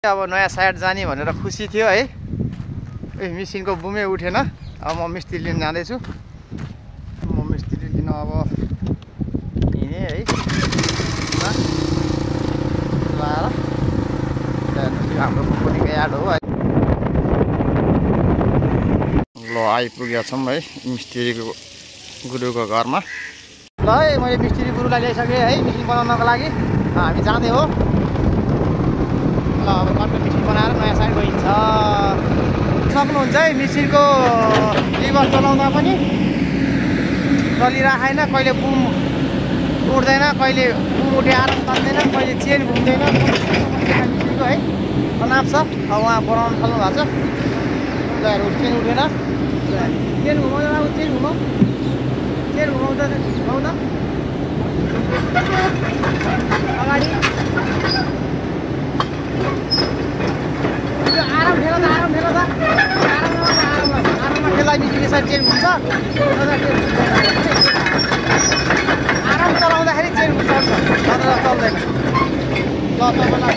अब नयाँ साइड जाने भनेर खुसी थियो है। मेसिनको बुमै उठेन। अब म मिस्त्री लिन जाँदैछु। म मिस्त्री लिन अब हिँडेँ है। हाम्रो कम्पनीको यार्ड हो है। ल आइपुगेका छौँ है मिस्त्री गुरुको घरमा। ल है मैले मिस्त्री गुरुलाई ल्याइसकेँ है मिसिन बनाउनको लागि। हामी जाँदै हो। ल अब कट्टो मिसिन बनाएर नयाँ साइड गइन्छ। सक्नुहुन्छ है मिसिनको लिभर चलाउँदा पनि चलिरहेन। कहिले बुम उठ्दैन, कहिले बुम उठे आराम तान्दैन, कहिले चेन घुम्दैन मिसिनको है। तनाव छ। अब उहाँ बनाउनु थाल्नु भएको छ। ल चेन उठेन। चेन घुमाउँदा अब चेन घुमाउ। चेन घुमाउँदा घुमाउँदा अगाडि आराम ठेला त आराम ठेला त आराममा ठेला यसरी चेन घुम्छ। आराम चलाउँदाखेरि चेन चल्छ, नत्र चल्दैन। ल तपाईँलाई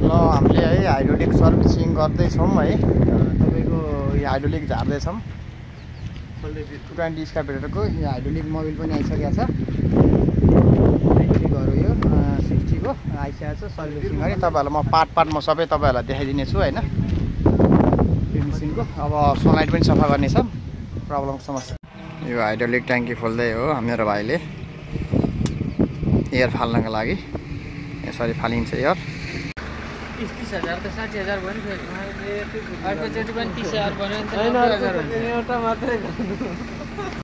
ल हामीले है हाइड्रोलिक सर्भिसिङ गर्दैछौँ है। तपाईँको यो हाइड्रोलिक झार्दैछौँ। 20 स्क्वायरको यो हाइड्रोलिक मोबिल पनि आइसकेको छ। 90 यो 60 को आइसकेको छ। सर्भिसिङ गरी तपाईँहरूलाई म पार्टमा सबै तपाईँहरूलाई देखाइदिनेछु होइन। यो मेसिनको अब सोलाइट पनि सफा गर्ने छ। प्रब्लम समस्या यो हाइड्रोलिक ट्याङ्की खोल्दै हो मेरो भाइले एयर फाल्नको लागि। यसरी फालिन्छ एयर। 30,000 त 60,000 भयो नि। अर्कोचोटि पनि 30,000 भन्यो भने त 90,000 हुन्छ। एउटा मात्रै